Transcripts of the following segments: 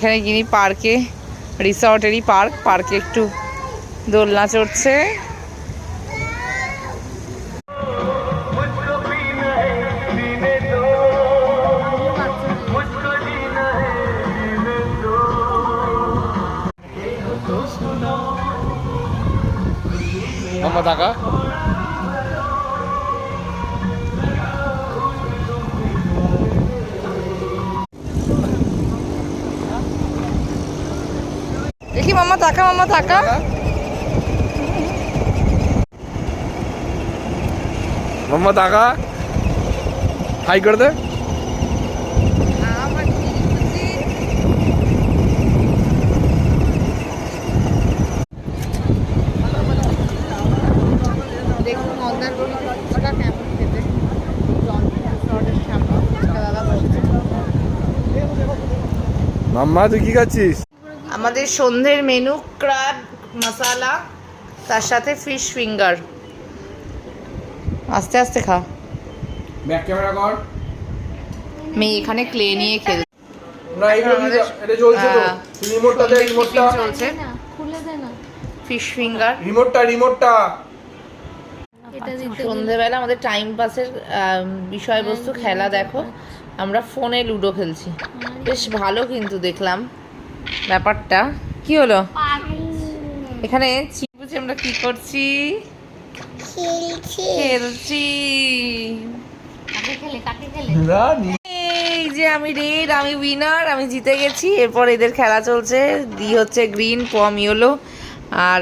এখানে গিনি পার্কে, রিসর্টেরই পার্কে একটু দোলনা চড়ছে। মাম্মা টাকা দেখি মাম্মা টাকা, মাম্মা টাকা। মাম্মা টাকা হাই করে দে। দেখুন মন্দারমণি ফুচকা কেমন খেতে। রিসর্টের সামনে ফুচকা দাদা বসেছে। মাম্মা তুই কি খাচ্ছিস? আমাদের সন্ধ্যের মেনু ক্র্যাব মশালা, তার সাথে ফিশ ফিঙ্গার। আস্তে আস্তে খা। ব্যাক ক্যামেরা কর। মেয়ে এখানে ক্লে নিয়ে খেলছে। না এটা চলছে তো। রিমোটটা দে, রিমোটটা চলছে। খুলে দে না, ফিশ ফিঙ্গার। রিমোটটা এটা দিতে সন্ধ্যেবেলা আমাদের টাইম পাসের বিষয়বস্তু খেলা দেখো। আমরা ফোনে লুডো খেলছি, বেশ ভালো কিন্তু দেখলাম ব্যাপারটা। কি হলো এখানে বুঝি আমরা কি করছি? খেলছি। কাকে খেলে এই যে আমি রেড, আমি উইনার, আমি জিতে গেছি। এরপর এদের খেলা চলছে। দি হচ্ছে গ্রিন, পম ইয়েলো, আর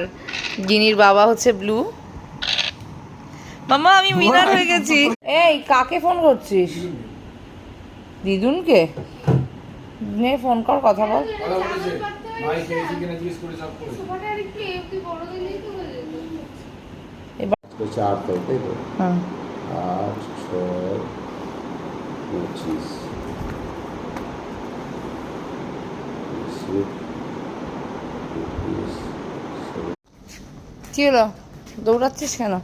গিনির বাবা হচ্ছে ব্লু। মামা আমি উইনার হয়ে গেছি। এই কাকে ফোন করছিস? দিদুনকে নে ফোন কর, কথা বল। ভাই খেয়েছি কিনা জিজ্ঞেস করে সব করে। চার তাই তাই তো, হ্যাঁ 8, 6, 25, 26, কি হলো, দৌড়াচ্ছিস কেন?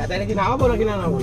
তাই নাকি নামাবো নাকি না নামাবো?